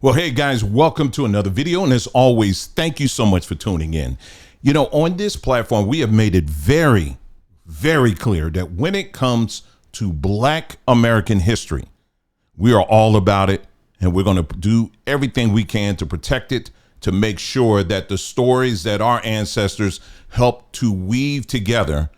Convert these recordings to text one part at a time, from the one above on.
Well, hey guys, welcome to another video. And as always, thank you so much for tuning in. You know, on this platform, we have made it very, very clear that when it comes to Black American history, we are all about it. And we're going to do everything we can to protect it, to make sure that the stories that our ancestors helped to weave together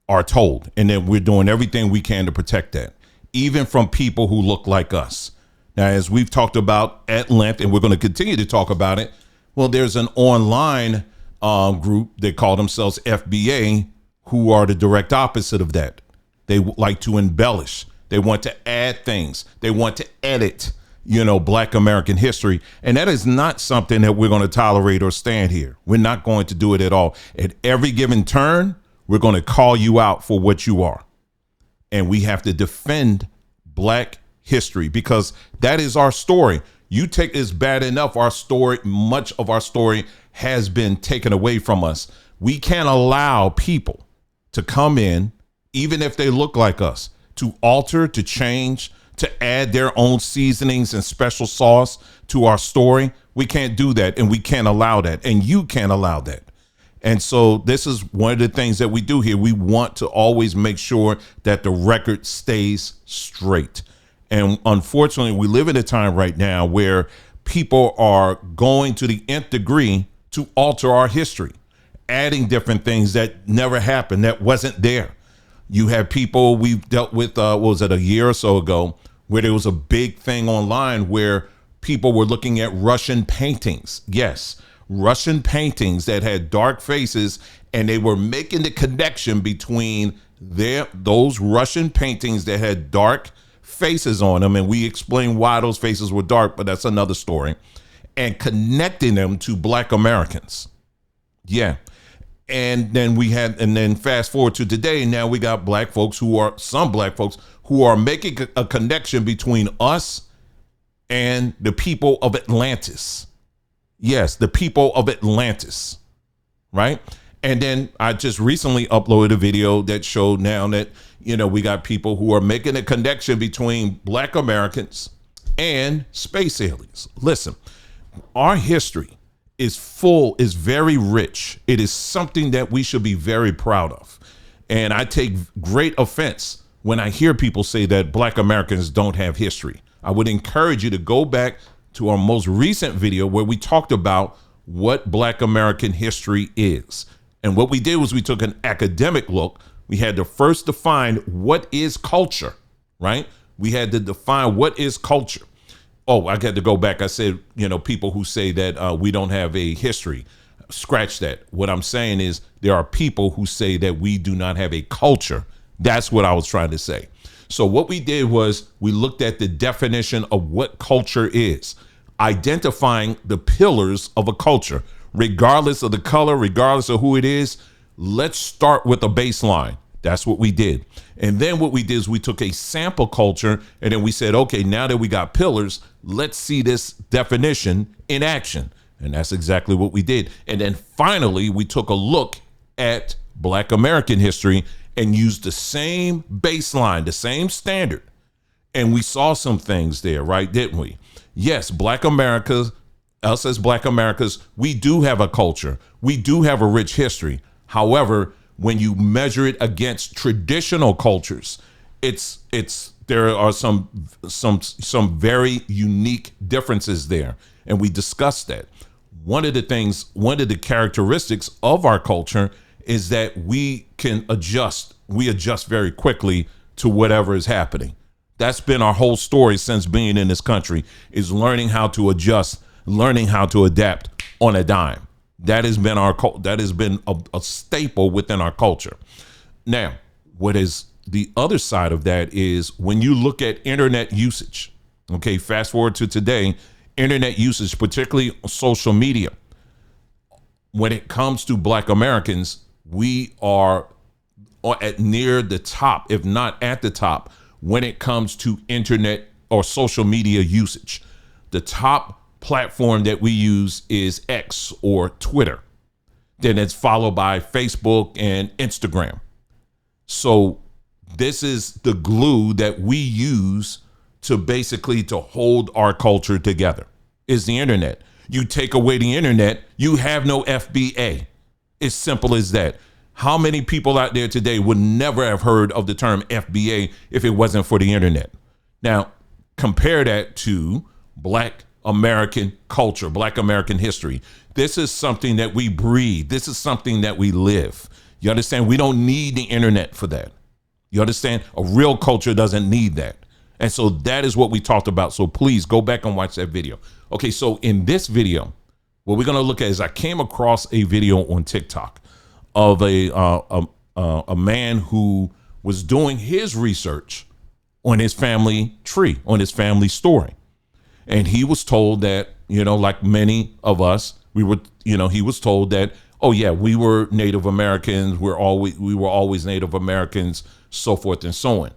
are told. And that we're doing everything we can to protect that, even from people who look like us. Now, as we've talked about at length, and we're going to continue to talk about it, well, there's an online group that call themselves FBA, who are the direct opposite of that. They like to embellish. They want to add things. They want to edit, Black American history. And that is not something that we're going to tolerate or stand here. We're not going to do it at all. At every given turn, we're going to call you out for what you are. And we have to defend Black history, because that is our story. You take this bad enough. Our story, much of our story has been taken away from us. We can't allow people to come in, even if they look like us, to alter, to change, to add their own seasonings and special sauce to our story. We can't do that, and we can't allow that, and you can't allow that. And so this is one of the things that we do here. We want to always make sure that the record stays straight. And unfortunately, we live in a time right now where people are going to the nth degree to alter our history, adding different things that never happened, that wasn't there. You have people we've dealt with, what was it, a year or so ago, where there was a big thing online where people were looking at Russian paintings. Yes, Russian paintings that had dark faces, and they were making the connection between those Russian paintings that had dark faces on them, and we explain why those faces were dark, but that's another story, and connecting them to Black Americans. Yeah. And then fast forward to today, now we got some black folks who are making a connection between us and the people of Atlantis. Yes, the people of Atlantis, right? And then I just recently uploaded a video that showed now that, we got people who are making a connection between Black Americans and space aliens. Listen, our history is very rich. It is something that we should be very proud of. And I take great offense when I hear people say that Black Americans don't have history. I would encourage you to go back to our most recent video where we talked about what Black American history is. And what we did was we took an academic look. We had to first define what is culture, right? We had to define what is culture. Oh, I had to go back. I said, people who say that we don't have a history, scratch that. What I'm saying is there are people who say that we do not have a culture. That's what I was trying to say. So what we did was we looked at the definition of what culture is, identifying the pillars of a culture, regardless of the color, regardless of who it is. Let's start with a baseline. That's what we did. And then what we did is we took a sample culture, and then we said, okay, now that we got pillars, let's see this definition in action. And that's exactly what we did. And then finally, we took a look at Black American history and used the same baseline, the same standard. And we saw some things there, right? Didn't we? Yes, Black America, us as Black Americans, we do have a culture. We do have a rich history. However, when you measure it against traditional cultures, there are some very unique differences there, and we discussed that. One of the characteristics of our culture is that we can adjust. We adjust very quickly to whatever is happening. That's been our whole story since being in this country, is learning how to adjust, learning how to adapt on a dime. That has been a staple within our culture. Now, what is the other side of that is when you look at internet usage. Okay, fast forward to today, internet usage, particularly social media. When it comes to Black Americans, we are at near the top, if not at the top, when it comes to internet or social media usage. The top platform that we use is X or Twitter. Then it's followed by Facebook and Instagram. So this is the glue that we use to basically to hold our culture together. is the internet. You take away the internet, you have no FBA. It's simple as that. How many people out there today would never have heard of the term FBA if it wasn't for the internet? Now, compare that to Black American culture, Black American history. This is something that we breathe. This is something that we live. You understand? We don't need the internet for that. You understand? A real culture doesn't need that. And so that is what we talked about. So please go back and watch that video. Okay, so in this video, what we're going to look at is I came across a video on TikTok of a man who was doing his research on his family tree, on his family story. And he was told that, like many of us, he was told that, oh yeah, we were Native Americans. We were always Native Americans, so forth and so on.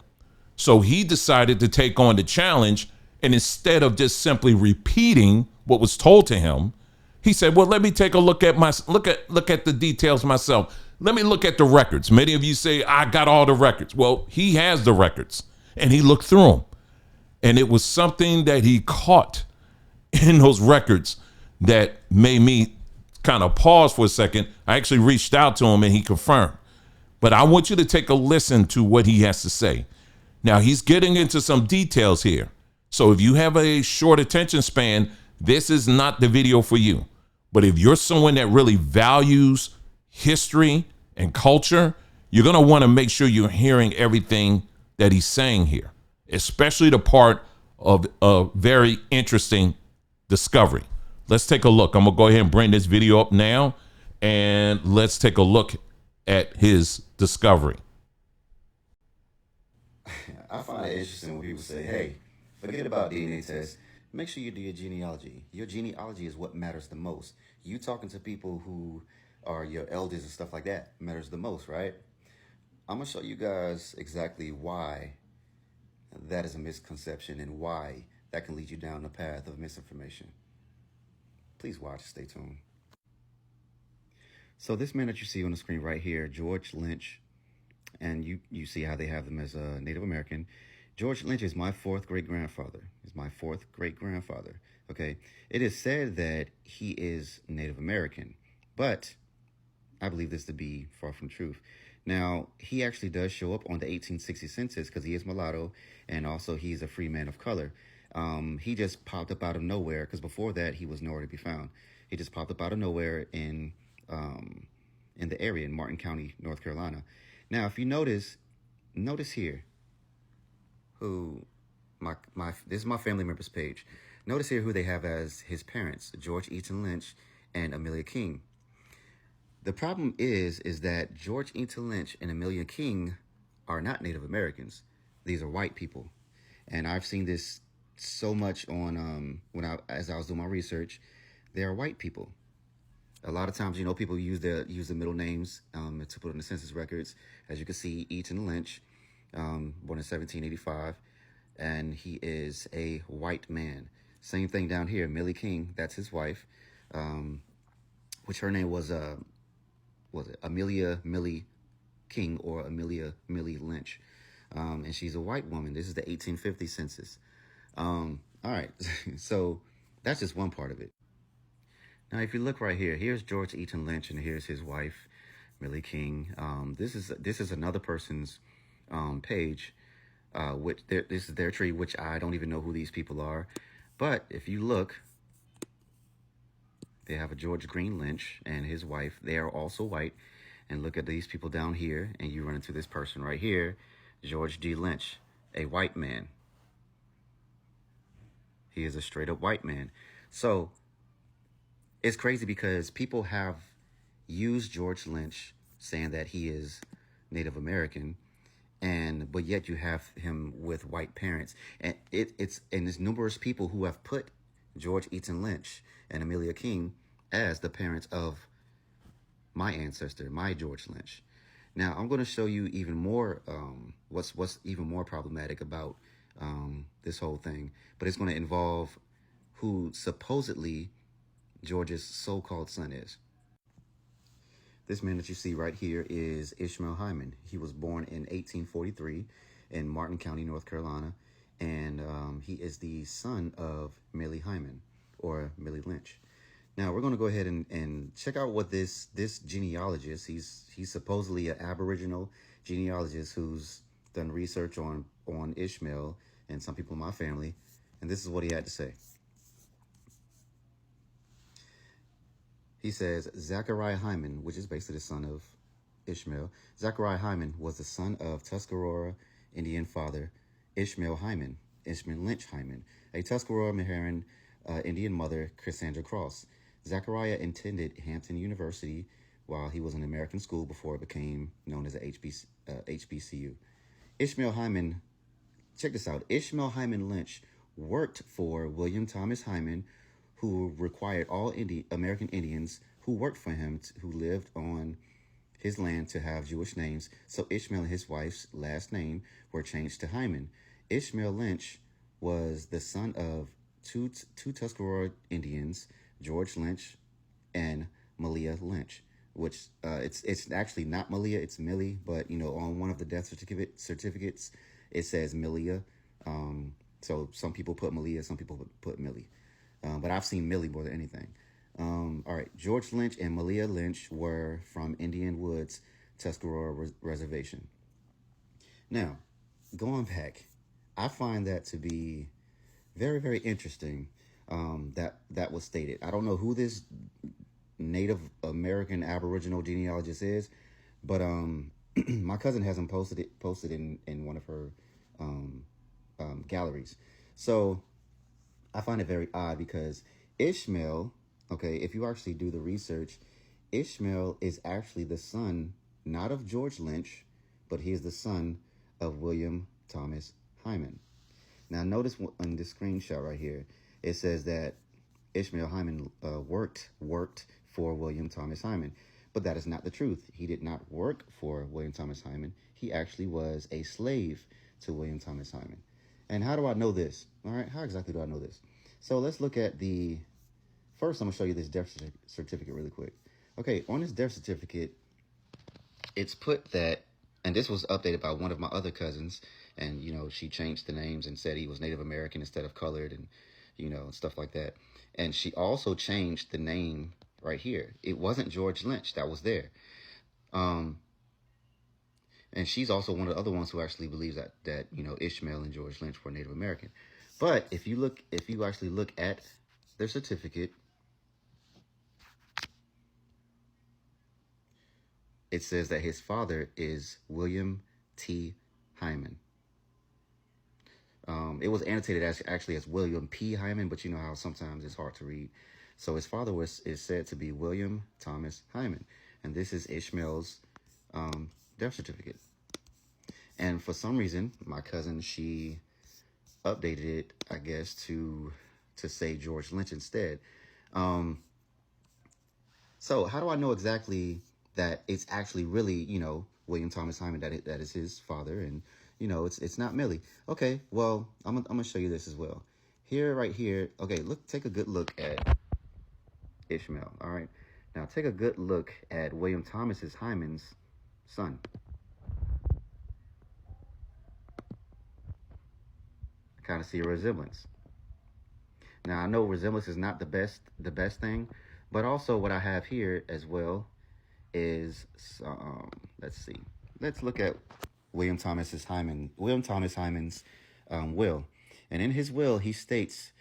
So he decided to take on the challenge. And instead of just simply repeating what was told to him, he said, well, let me take a look at the details myself. Let me look at the records. Many of you say, I got all the records. Well, he has the records and he looked through them. And it was something that he caught in those records that made me kind of pause for a second. I actually reached out to him and he confirmed. But I want you to take a listen to what he has to say. Now, he's getting into some details here. So if you have a short attention span, this is not the video for you. But if you're someone that really values history and culture, you're going to want to make sure you're hearing everything that he's saying here, especially the part of a very interesting discovery. Let's take a look. I'm going to go ahead and bring this video up now, and let's take a look at his discovery. I find it interesting when people say, hey, forget about DNA tests. Make sure you do your genealogy. Your genealogy is what matters the most. You talking to people who are your elders and stuff like that matters the most, right? I'm going to show you guys exactly why that is a misconception and why that can lead you down the path of misinformation. Please watch, stay tuned. So this man that you see on the screen right here, George Lynch, and you see how they have them as a Native American. George Lynch is my fourth great-grandfather. He's my fourth great-grandfather, okay? It is said that he is Native American, but I believe this to be far from truth. Now, he actually does show up on the 1860 census because he is mulatto, and also he's a free man of color. He just popped up out of nowhere because before that, he was nowhere to be found. He just popped up out of nowhere in the area in Martin County, North Carolina. Now, if you notice here, this is my family members page. Notice here who they have as his parents, George Eaton Lynch and Amelia King. The problem is that George Eaton Lynch and Amelia King are not Native Americans. These are white people. And I've seen this so much on as I was doing my research. They are white people. A lot of times, people use the middle names to put in the census records. As you can see, Eaton Lynch, born in 1785, and he is a white man. Same thing down here, Millie King, that's his wife, which her name was it Amelia Millie King or Amelia Millie Lynch, and she's a white woman. This is the 1850 census. All right, so that's just one part of it. Now, if you look right here, here's George Eaton Lynch, and here's his wife, Millie King. This is another person's page. This is their tree, which I don't even know who these people are. But if you look, they have a George Green Lynch and his wife. They are also white. And look at these people down here, and you run into this person right here, George D. Lynch, a white man. He is a straight up white man. So it's crazy because people have used George Lynch saying that he is Native American, but yet you have him with white parents. And there's numerous people who have put George Eaton Lynch and Amelia King as the parents of my ancestor, my George Lynch. Now, I'm going to show you even more what's even more problematic about this whole thing, but it's going to involve who supposedly George's so-called son is. This man that you see right here is Ishmael Hyman. He was born in 1843 in Martin County, North Carolina, and he is the son of Millie Hyman, or Millie Lynch. Now we're going to go ahead and check out what this genealogist, he's supposedly an Aboriginal genealogist who's done research on Ishmael and some people in my family, and this is what he had to say. He says, Zachariah Hyman, which is basically the son of Ishmael. Zachariah Hyman was the son of Tuscarora Indian father Ishmael Lynch Hyman, a Tuscarora Meherrin Indian mother, Cassandra Cross. Zachariah attended Hampton University while he was in American school before it became known as a HBCU. Ishmael Hyman, check this out, Ishmael Hyman Lynch worked for William Thomas Hyman, who required all American Indians who worked for him, who lived on his land, to have Jewish names. So Ishmael and his wife's last name were changed to Hyman. Ishmael Lynch was the son of two Tuscarora Indians, George Lynch and Malia Lynch, which it's actually not Malia, it's Millie, but on one of the death certificates it says Malia. So some people put Malia, some people put Millie. But I've seen Millie more than anything. All right, George Lynch and Malia Lynch were from Indian Woods, Tuscarora Reservation. Now, going back, I find that to be very, very interesting. That was stated. I don't know who this Native American Aboriginal genealogist is, but my cousin has him posted in one of her galleries. So I find it very odd because Ishmael, okay, if you actually do the research, Ishmael is actually the son, not of George Lynch, but he is the son of William Thomas Hyman. Now notice on this screenshot right here, it says that Ishmael Hyman worked for William Thomas Hyman, but that is not the truth. He did not work for William Thomas Hyman. He actually was a slave to William Thomas Hyman. And how do I know this? All right, how exactly do I know this? So let's look at first I'm going to show you this death certificate really quick. Okay, on this death certificate, it's put that, and this was updated by one of my other cousins, and, she changed the names and said he was Native American instead of colored and, stuff like that. And she also changed the name right here. It wasn't George Lynch that was there. And she's also one of the other ones who actually believes that Ishmael and George Lynch were Native American. But if you actually look at their certificate, it says that his father is William T. Hyman. It was annotated as William P. Hyman, but you know how sometimes it's hard to read. So his father is said to be William Thomas Hyman, and this is Ishmael's death certificate. And for some reason, my cousin, she updated it, I guess, to say George Lynch instead. So how do I know exactly that it's actually really, William Thomas Hyman, that is his father, and, it's not Millie? Okay, well, I'm going to show you this as well. Right here, okay, take a good look at Ishmael, all right? Now, take a good look at William Thomas Hyman's son. I kind of see a resemblance. Now, I know resemblance is not the best thing, but also what I have here as well is, let's see. Let's look at William Thomas Hyman's will. And in his will, he states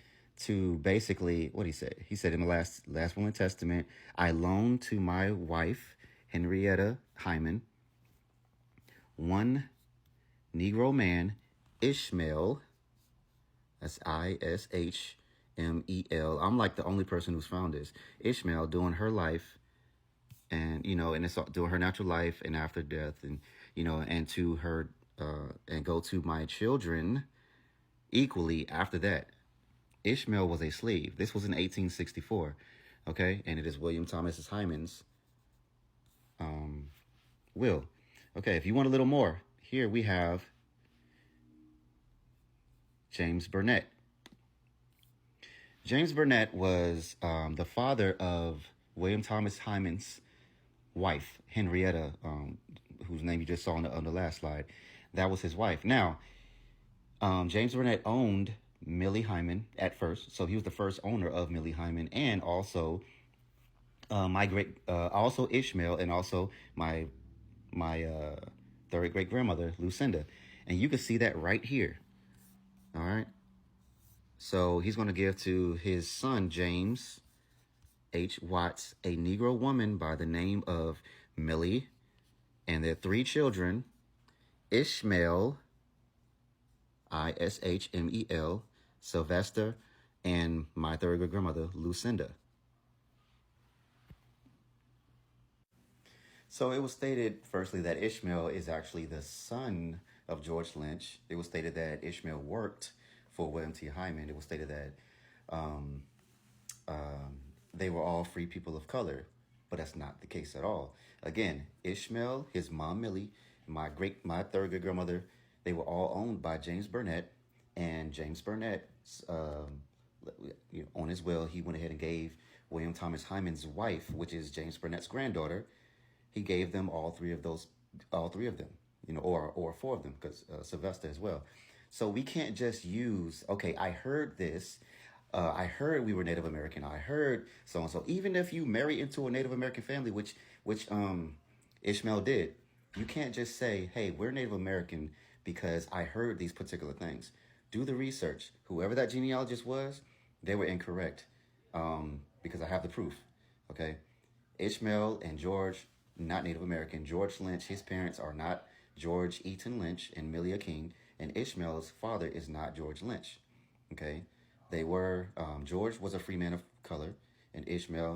to basically, what he said? He said in the last will and testament, I loan to my wife, Henrietta Hyman, one Negro man, Ishmael, that's Ishmel. I'm like the only person who's found this. Ishmael, during her life, and and it's during her natural life and after death, and and to her and go to my children equally after that. Ishmael was a slave. This was in 1864, okay, and it is William Thomas Hyman's will. Okay, if you want a little more, here we have James Burnett. James Burnett was the father of William Thomas Hyman's wife, Henrietta, whose name you just saw on the last slide. That was his wife. Now, James Burnett owned Millie Hyman at first. So he was the first owner of Millie Hyman, and also also Ishmael, and also my third great grandmother Lucinda, and you can see that right here. All right. So he's going to give to his son James H. Watts a Negro woman by the name of Millie, and their 3 children: Ishmael, Ishmel, Sylvester, and my third great grandmother Lucinda. So it was stated, firstly, that Ishmael is actually the son of George Lynch. It was stated that Ishmael worked for William T. Hyman. It was stated that they were all free people of color, but that's not the case at all. Again, Ishmael, his mom Millie, my third great grandmother, they were all owned by James Burnett, and James Burnett, on his will, he went ahead and gave William Thomas Hyman's wife, which is James Burnett's granddaughter, he gave them all three of them, or 4 of them, because Sylvester as well. So we can't just use, okay, I heard this. I heard we were Native American. I heard so and so. Even if you marry into a Native American family, which Ishmael did, you can't just say, "Hey, we're Native American because I heard these particular things." Do the research. Whoever that genealogist was, they were incorrect, because I have the proof. Okay, Ishmael and George, not Native American. George Lynch, his parents are not George Eaton Lynch and Millia King, and Ishmael's father is not George Lynch. Okay, they were George was a free man of color, and Ishmael